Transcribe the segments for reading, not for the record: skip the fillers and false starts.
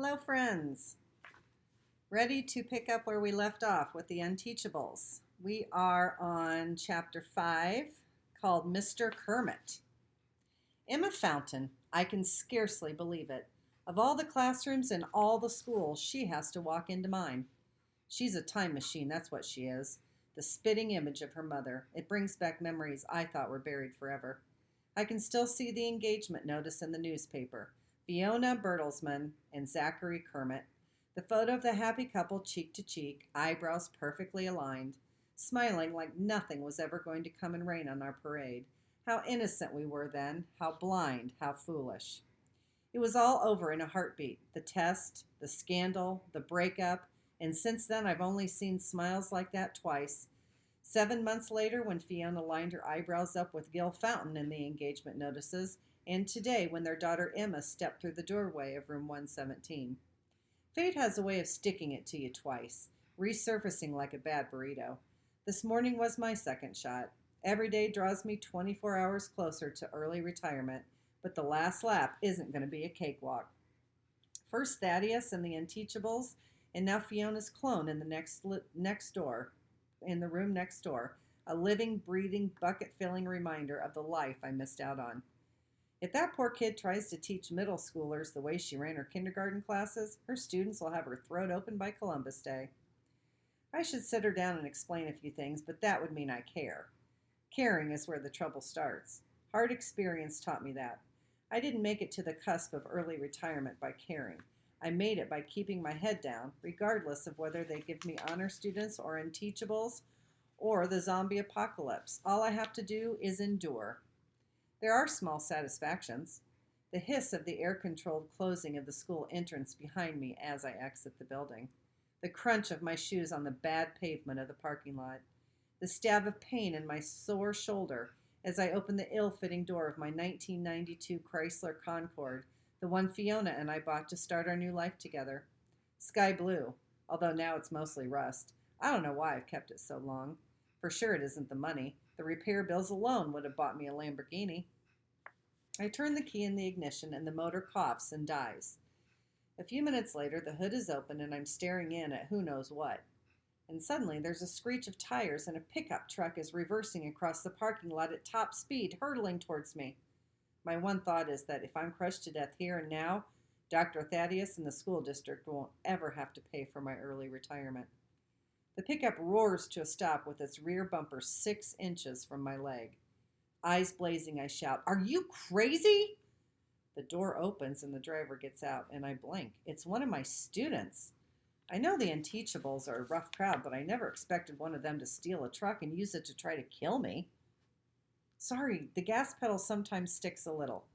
Hello, friends. Ready to pick up where we left off with the Unteachables. We are on chapter 5 called Mr. Kermit. Emma Fountain, I can scarcely believe it. Of all the classrooms in all the schools, she has to walk into mine. She's a time machine, that's what she is. The spitting image of her mother. It brings back memories I thought were buried forever. I can still see the engagement notice in the newspaper. Fiona Bertelsmann and Zachary Kermit. The photo of the happy couple cheek to cheek, eyebrows perfectly aligned, smiling like nothing was ever going to come and rain on our parade. How innocent we were then, how blind, how foolish. It was all over in a heartbeat. The test, the scandal, the breakup, and since then I've only seen smiles like that twice. 7 months later, when Fiona lined her eyebrows up with Gil Fountain in the engagement notices, and today when their daughter Emma stepped through the doorway of room 117. Fate has a way of sticking it to you twice, resurfacing like a bad burrito. This morning was my second shot. Every day draws me 24 hours closer to early retirement, but the last lap isn't going to be a cakewalk. First Thaddeus and the Unteachables, and now Fiona's clone in the in the room next door, a living, breathing, bucket-filling reminder of the life I missed out on. If that poor kid tries to teach middle schoolers the way she ran her kindergarten classes, her students will have her throat open by Columbus Day. I should sit her down and explain a few things, but that would mean I care. Caring is where the trouble starts. Hard experience taught me that. I didn't make it to the cusp of early retirement by caring. I made it by keeping my head down, regardless of whether they give me honor students or Unteachables or the zombie apocalypse. All I have to do is endure. There are small satisfactions. The hiss of the air-controlled closing of the school entrance behind me as I exit the building. The crunch of my shoes on the bad pavement of the parking lot. The stab of pain in my sore shoulder as I open the ill-fitting door of my 1992 Chrysler Concorde, the one Fiona and I bought to start our new life together. Sky blue, although now it's mostly rust. I don't know why I've kept it so long. For sure it isn't the money. The repair bills alone would have bought me a Lamborghini. I turn the key in the ignition and the motor coughs and dies. A few minutes later, the hood is open and I'm staring in at who knows what. And suddenly there's a screech of tires and a pickup truck is reversing across the parking lot at top speed, hurtling towards me. My one thought is that if I'm crushed to death here and now, Dr. Thaddeus and the school district won't ever have to pay for my early retirement. The pickup roars to a stop with its rear bumper 6 inches from my leg. Eyes blazing, I shout, "Are you crazy?" The door opens and the driver gets out, and I blink. It's one of my students. I know the Unteachables are a rough crowd, but I never expected one of them to steal a truck and use it to try to kill me. Sorry, the gas pedal sometimes sticks a little.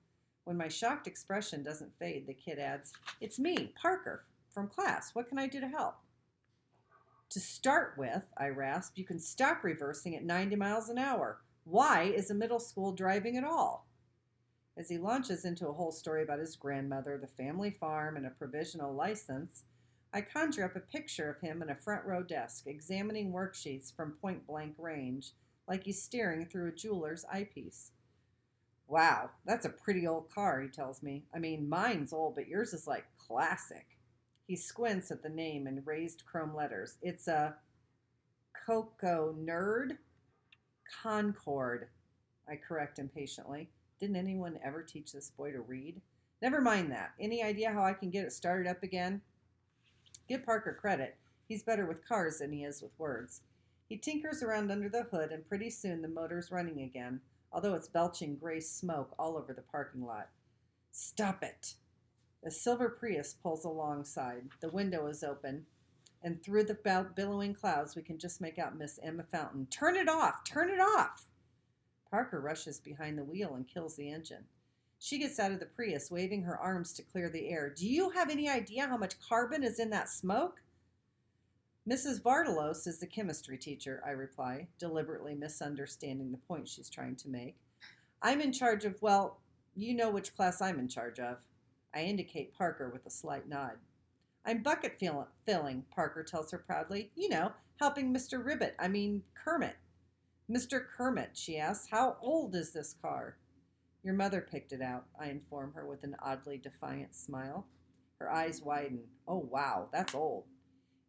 When my shocked expression doesn't fade, the kid adds, "It's me, Parker, from class. What can I do to help?" To start with, I rasp, you can stop reversing at 90 miles an hour. Why is a middle school driving at all? As he launches into a whole story about his grandmother, the family farm, and a provisional license, I conjure up a picture of him in a front row desk, examining worksheets from point-blank range, like he's staring through a jeweler's eyepiece. "Wow, that's a pretty old car," he tells me. "I mean, mine's old, but yours is like classic." He squints at the name in raised chrome letters. It's a Coco Nerd Concorde, I correct impatiently. Didn't anyone ever teach this boy to read? Never mind that. Any idea how I can get it started up again? Give Parker credit. He's better with cars than he is with words. He tinkers around under the hood, and pretty soon the motor's running again, although it's belching gray smoke all over the parking lot. Stop it! A silver Prius pulls alongside. The window is open, and through the billowing clouds we can just make out Miss Emma Fountain. "Turn it off! Turn it off!" Parker rushes behind the wheel and kills the engine. She gets out of the Prius, waving her arms to clear the air. "Do you have any idea how much carbon is in that smoke?" "Mrs. Vardalos is the chemistry teacher," I reply, deliberately misunderstanding the point she's trying to make. "I'm in charge of, well, you know which class I'm in charge of." I indicate Parker with a slight nod. "I'm bucket filling," Parker tells her proudly. "You know, helping Kermit." "Mr. Kermit," she asks, "how old is this car?" "Your mother picked it out," I inform her with an oddly defiant smile. Her eyes widen. Oh, wow, that's old.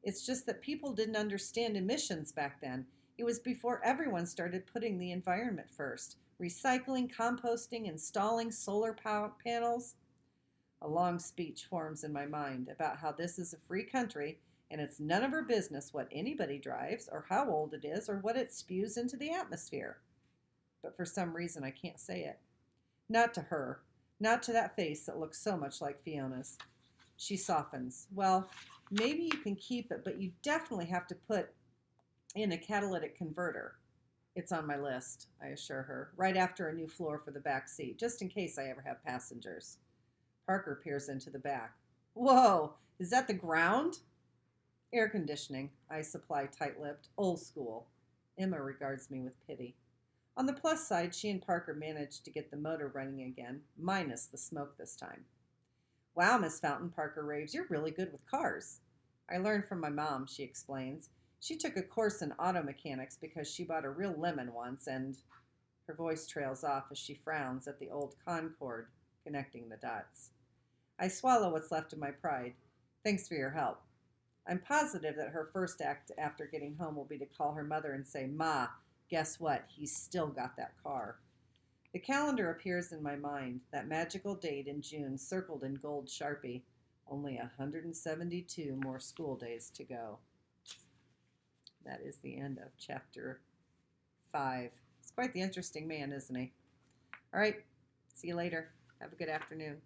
It's just that people didn't understand emissions back then. It was before everyone started putting the environment first. Recycling, composting, installing solar panels. A long speech forms in my mind about how this is a free country and it's none of our business what anybody drives or how old it is or what it spews into the atmosphere. But for some reason I can't say it. Not to her. Not to that face that looks so much like Fiona's. She softens. Well, maybe you can keep it, but you definitely have to put in a catalytic converter. It's on my list, I assure her, right after a new floor for the back seat, just in case I ever have passengers. Parker peers into the back. Whoa, is that the ground? Air conditioning, I supply tight-lipped, old school. Emma regards me with pity. On the plus side, she and Parker managed to get the motor running again, minus the smoke this time. Wow, Miss Fountain, Parker raves, you're really good with cars. I learned from my mom, she explains. She took a course in auto mechanics because she bought a real lemon once, and her voice trails off as she frowns at the old Concorde connecting the dots. I swallow what's left of my pride. Thanks for your help. I'm positive that her first act after getting home will be to call her mother and say, Ma, guess what? He's still got that car. The calendar appears in my mind, that magical date in June circled in gold Sharpie. Only 172 more school days to go. That is the end of chapter 5. He's quite the interesting man, isn't he? All right, see you later. Have a good afternoon.